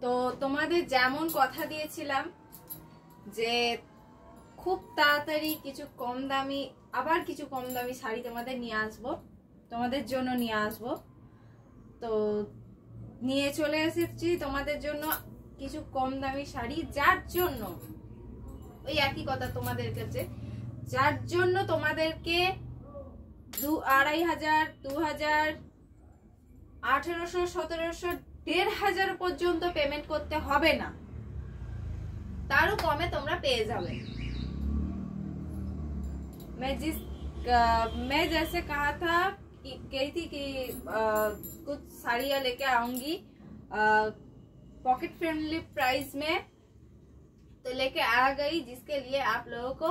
তো তোমাদের যেমন কথা দিয়েছিলাম যে খুব তাড়াতাড়ি কিছু কম দামি, আবার কিছু কম দামি শাড়ি তোমাদের নিয়ে আসবো, তোমাদের জন্য নিয়ে আসবো। তো নিয়ে চলে এসেছি তোমাদের জন্য কিছু কম দামি শাড়ি, যার জন্য ওই একই কথা তোমাদের কাছে, যার জন্য তোমাদেরকে 2500, 2000, 1800, 1700, 1500 পর্যন্ত পেমেন্ট করতে হবে না, তারও কমে তোমরা পেয়ে যাবে। मैं जैसे कहा था कही थी कि कुछ साड़ियाँ लेके आऊंगी पॉकेट फ्रेंडली प्राइस में, तो लेके आ गई, जिसके लिए आप लोगों को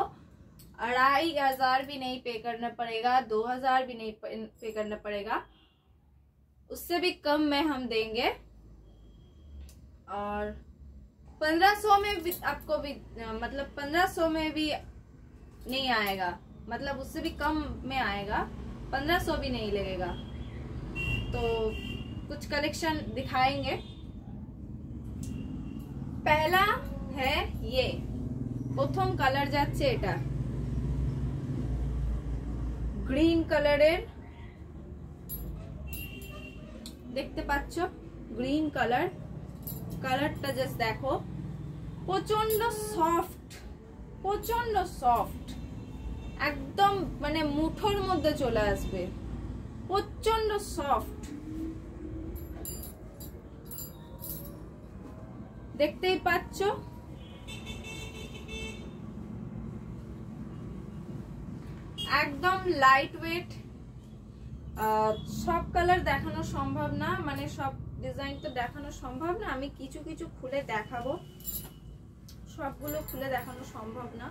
2500 भी नहीं पे करना पड़ेगा, 2000 भी नहीं पे करना पड़ेगा, उससे भी कम में हम देंगे। और 1500 में भी आपको भी मतलब 1500 में भी नहीं आएगा, मतलब उससे भी कम में आएगा, 1500 भी नहीं लगेगा। तो कुछ कलेक्शन दिखाएंगे। पहला है ये প্রথম কালার যাচ্ছে, এটা গ্রিন কালারের, দেখতে পাচ্ছ গ্রিন কালার, কালারটা জাস্ট দেখো, প্রচন্ড সফট, প্রচন্ড সফট, একদম মানে মুঠোর মধ্যে চলে আসবে, প্রচন্ড সফট, দেখতেই পাচ্ছ। একদম লাইট ওয়েট, সব কালার দেখানো সম্ভব না, মানে সব ডিজাইন তো দেখানো সম্ভব না, আমি কিছু কিছু খুলে দেখাবো, সবগুলো খুলে দেখানো সম্ভব না।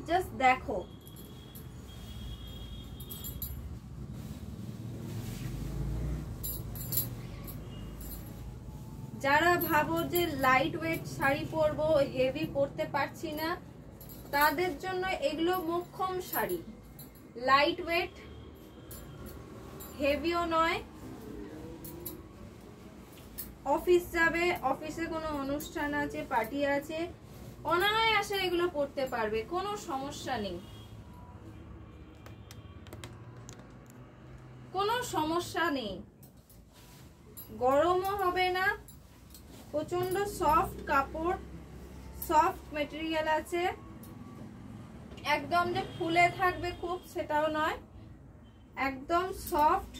জাস্ট দেখো, যারা ভাবো যে লাইট ওয়েট শাড়ি পরবো, হেভি পরতে পারছি না, তাদের জন্য এগুলো মোক্ষম শাড়ি। লাইট ওয়েট, হেভিও নয়, অফিস যাবে, অফিসে কোনো অনুষ্ঠান আছে, পার্টি আছে, অনায়াসে এগুলো পরতে পারবে, কোনো সমস্যা নেই, কোনো সমস্যা নেই, গরমও হবে না, প্রচন্ড সফট কাপড়, সফট মেটেরিয়াল আছে, একদম যে ফুলে থাকবে খুব সেটাও নয়, একদম সফট।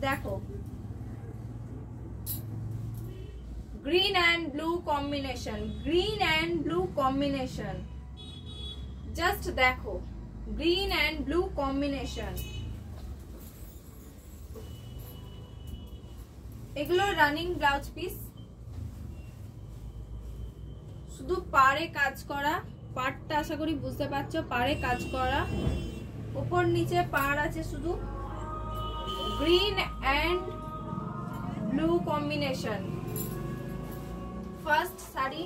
দেখো green and blue combination, green and blue combination, just দেখো গ্রিন এন্ড ব্লু কম্বিনেশন। এগুলো রানিং ব্লাউজ পিস, শুধু পাড়ে কাজ করা, পাড়টা আশা করি বুঝতে পারছো, পাড়ে কাজ করা, উপর নিচে পাড় আছে শুধু, green and blue combination. First sari,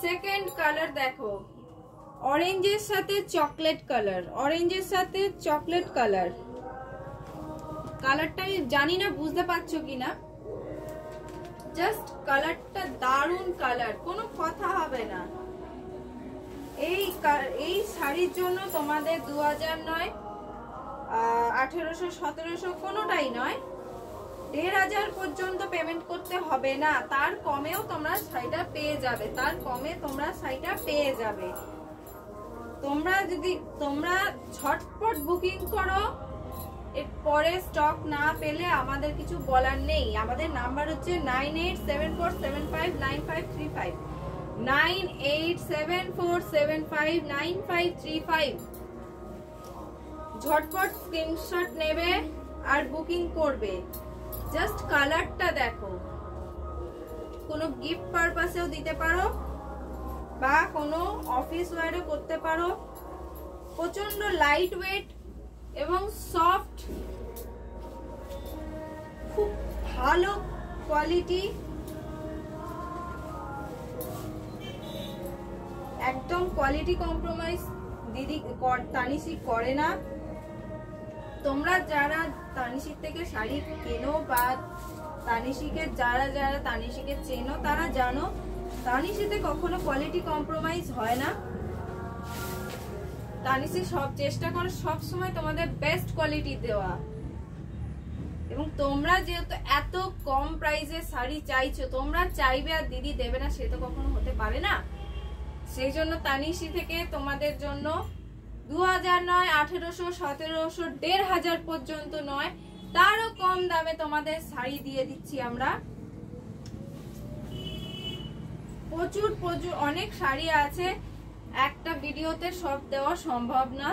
second colour দেখো, অরেঞ্জের সাথে চকলেট কালার, অরেঞ্জের সাথে চকলেট কালার, কালারটা জানি না বুঝতে পারছো কিনা, জাস্ট কালারটা দারুন কালার, কোনো কথা হবে না। এই শাড়ির জন্য তোমাদের 2000 নয়, 1800, 1700 কোনোটাই নয়, 1500 পর্যন্ত পেমেন্ট করতে হবে না, তার কমেও তোমরা শাড়িটা পেয়ে যাবে, তার কমে তোমরা শাড়িটা পেয়ে যাবে। তোমরা ঝটপট বুকিং করো, এরপরে স্টক না পেলে আমাদের কিছু বলার নেই। আমাদের নাম্বার হচ্ছে 9874759535, 9874759535। ঝটপট স্ক্রিনশট নেবে আর বুকিং করবে। জাস্ট কালারটা দেখো, কোনো গিফট পারপাসেও দিতে পারো বা কোনো অফিস ওয়্যারও করতে পারো। প্রচন্ড লাইট ওয়েট এবং সফট, খুব ভালো কোয়ালিটি, একদম কোয়ালিটি কম্প্রোমাইজ দিদি তানিশি করে না। তোমরা যারা তানিশির থেকে শাড়ি কেনো বা তানিশিকে যারা তানিশিকে চেনো তারা জানো তানিশিতে কখনো কোয়ালিটি কম্প্রোমাইজ হয় না। তানিশি সব চেষ্টা করে সব সময় তোমাদের বেস্ট কোয়ালিটি দেওয়া, এবং তোমরা যেহেতু এত কম প্রাইসে শাড়ি চাইছো, তোমরা চাইবে আর দিদি দেবে না সে তো কখনো হতে পারে না। সেই জন্য তানিশি থেকে তোমাদের জন্য 2000 নয়, 1800, 1700, 1500 পর্যন্ত নয়, তারও কম দামে তোমাদের শাড়ি দিয়ে দিচ্ছি আমরা। প্রচুর অনেক শাড়ি আছে, একটা ভিডিওতে সব দেওয়া সম্ভব না।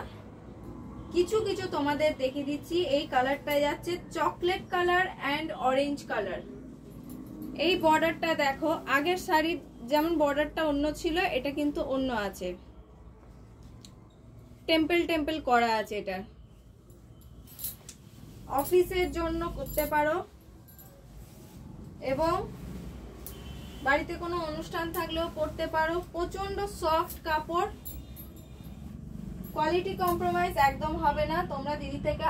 কিছু কিছু তোমাদের দেখিয়ে দিচ্ছি। এই কালারটা যাচ্ছে chocolate colour and orange colour. এই বর্ডারটা দেখো, আগের শাড়ির যেমন বর্ডারটা অন্য ছিল, এটা কিন্তু অন্য আছে, টেম্পল টেম্পল করা আছে। এটা অফিসের জন্য করতে পারো, এবং বাড়িতে কোনো অনুষ্ঠান থাকলেও পরতে পারো। প্রচন্ড সফট কাপড়, কোয়ালিটি কম্প্রোমাইজ একদম হবে না। তোমরা দিদি থেকে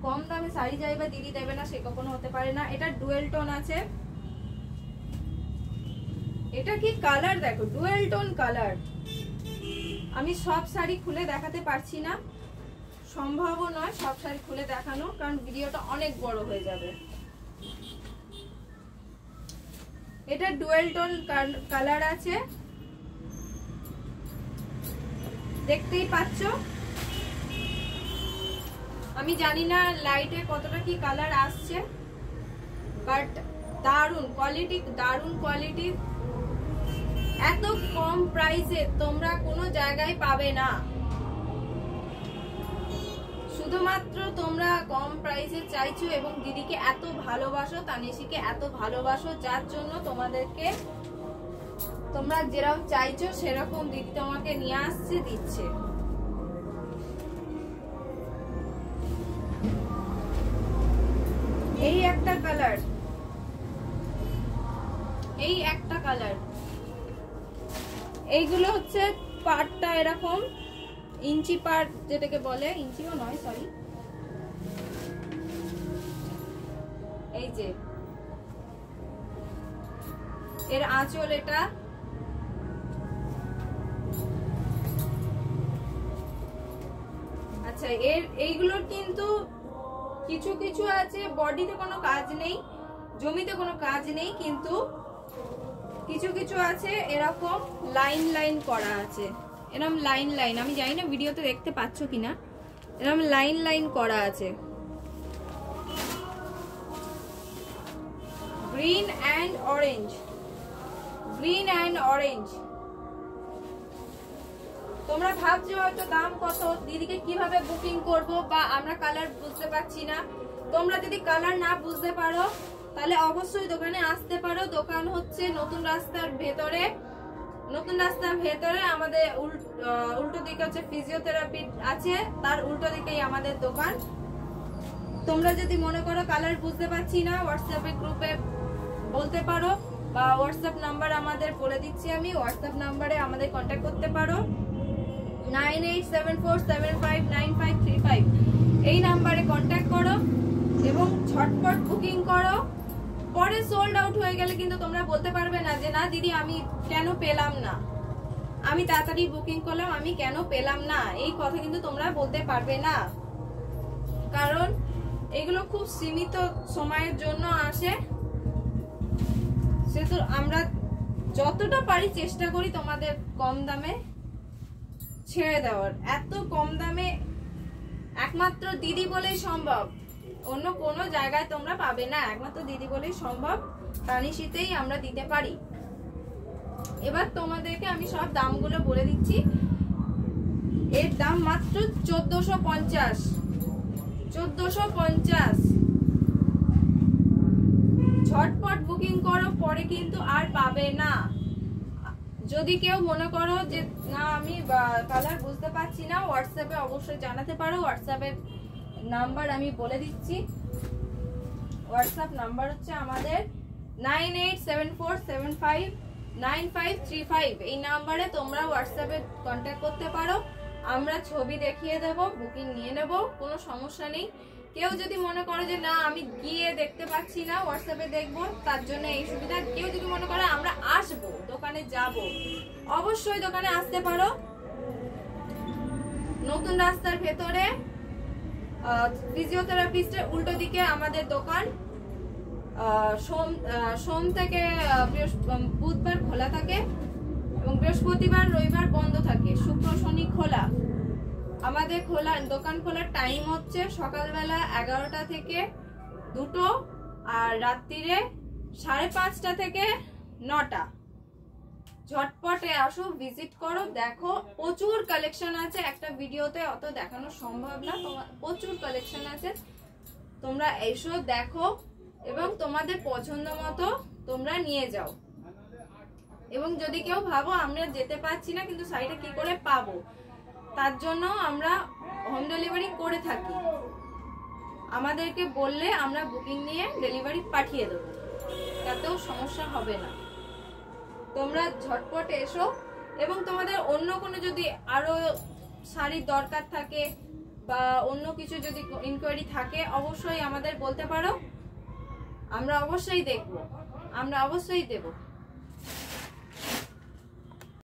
কম দামে শাড়ি চাইবে, দিদি দেবে না সে কখনো হতে পারে না। এটা ডুয়েল টোন আছে। এটা কি কালার দেখো, ডুয়েল টোন কালার। আমি সব শাড়ি খুলে দেখাতে পারছি না, সম্ভবও নয় সব শাড়ি খুলে দেখানো, কারণ ভিডিওটা অনেক বড় হয়ে যাবে। এটা ডুয়েল টোন কালার আছে, দেখতেই পাচ্ছ। আমি জানি না লাইটে কতটা কি কালার আসছে, বাট দারুন কোয়ালিটি, দারুন কোয়ালিটি। এত কম প্রাইসে তোমরা কোনো জায়গায় পাবে না। শুধুমাত্র তোমরা কম প্রাইসে চাইছো এবং দিদিকে এত ভালোবাসো, তানিশিকে এত ভালোবাসো, যার জন্য তোমাদেরকে তোমরা যেরকম চাইছো সেরকম দিদি তোমাকে নিয়ে আসছে, দিচ্ছে। এই একটা কালার, এই একটা কালার। এইগুলো হচ্ছে পাটটা এরকম ইঞ্চি পাট যেটাকে বলে, ইঞ্চিও নয় সরি, এই যে এর আঁচল। এটা আচ্ছা, এইগুলোর কিন্তু কিছু কিছু আছে বডিতে কোনো কাজ নেই, জমিতে কোনো কাজ নেই, কিন্তু কিছু কিছু আছে এরকম লাইন লাইন করা আছে, এরকম লাইন লাইন। আমি জানি না ভিডিওতে দেখতে পাচ্ছ কিনা, এরকম লাইন লাইন করা আছে। Green and orange, green and orange. তোমরা ভাবছো হয়তো দাম কত, দিদিকে কিভাবে বুকিং করব, বা আমরা কালার বুঝতে পারছি না। তোমরা যদি কালার না বুঝতে পারো তাহলে অবশ্যই দোকানে আসতে পারো। দোকান হচ্ছে নতুন রাস্তার ভেতরে, নতুন রাস্তার ভেতরে আমাদের উল্টো দিকে হচ্ছে ফিজিওথেরাপি আছে, তার উল্টো দিকেই আমাদের দোকান। তোমরা যদি মনে করো কালার বুঝতে পারছি না, হোয়াটসঅ্যাপে গ্রুপে বলতে পারো, বা হোয়াটসঅ্যাপ নাম্বার আমাদের বলে দিচ্ছি আমি, হোয়াটসঅ্যাপ নাম্বারে আমাদের কন্ট্যাক্ট করতে পারো 9874759535। এই নাম্বারে কন্ট্যাক্ট করো এবং ঝটপট বুকিং করো। পরে সোল্ড আউট হয়ে গেলে কিন্তু তোমরা বলতে পারবে না যে না দিদি আমি কেন পেলাম না, আমি তাড়াতাড়ি বুকিং করলাম আমি কেন পেলাম না, এই কথা কিন্তু তোমরা বলতে পারবে না, কারণ এগুলো খুব সীমিত সময়ের জন্য আসে। সেহেতু আমরা যতটা পারি চেষ্টা করি তোমাদের কম দামে ছেড়ে দেওয়ার। এত কম দামে একমাত্র দিদি বলেই সম্ভব, অন্য কোনো জায়গায় তোমরা পাবে না, একমাত্র দিদি বলেই সম্ভব, তানিশিতেই আমরা দিতে পারি। এবার তোমাদেরকে আমি সব দামগুলো বলে দিচ্ছি। এর দাম মাত্র 1450, 1450। ঝটপট বুকিং করো, পরে কিন্তু আর পাবে না। যদি কেউ মনে করো যে না আমি কালার বুঝতে পারছি না, হোয়াটসঅ্যাপে অবশ্যই জানাতে পারো। হোয়াটসঅ্যাপের নাম্বার আমি বলে দিচ্ছি। হোয়াটসঅ্যাপ নাম্বার হচ্ছে আমাদের 987475 9535 এই নাম্বারে তোমরা হোয়াটসঅ্যাপে কন্ট্যাক্ট করতে পারো। আমরা ছবি দেখিয়ে দেব, বুকিং নিয়ে নেব, কোনো সমস্যা নেই। কেউ যদি মনে করে যে না আমি গিয়ে দেখতে পাচ্ছি না, হোয়াটসঅ্যাপে দেখবো, তার জন্য এই সুবিধা। কেউ যদি মনে করে আমরা আসবো, দোকানে যাব, অবশ্যই দোকানে আসতে পারো। নতুন রাস্তার ভেতরে ফিজিওথেরাপিস্টের উল্টো দিকে আমাদের দোকান। সোম থেকে বুধবার খোলা থাকে এবং বৃহস্পতিবার রবিবার বন্ধ থাকে, শুক্র শনি খোলা। আমাদের দোকান খোলার টাইম হচ্ছে সকালবেলা 11টা থেকে 2টো আর রাত্রিরে 5:30 থেকে 9টা। ঝটপটে আসো, ভিজিট করো, দেখো। প্রচুর কালেকশন আছে, একটা ভিডিওতে অত দেখানো সম্ভব না, প্রচুর কালেকশন আছে। তোমরা এসো, দেখো এবং তোমাদের পছন্দ মতো তোমরা নিয়ে যাও। এবং যদি কেউ ভাবো আমরা যেতে পারছি না কিন্তু শাড়িটা কি করে পাবো, তার জন্য আমরা হোম ডেলিভারি করে থাকি। আমাদেরকে বললে আমরা বুকিং নিয়ে ডেলিভারি পাঠিয়ে দেবো, তাতেও সমস্যা হবে না। তোমরা ঝটপট এসো এবং তোমাদের অন্য কোনো যদি আরো শাড়ির দরকার থাকে বা অন্য কিছু যদি ইনকোয়ারি থাকে অবশ্যই আমাদের বলতে পারো, আমরা অবশ্যই দেখবো, আমরা অবশ্যই দেবো।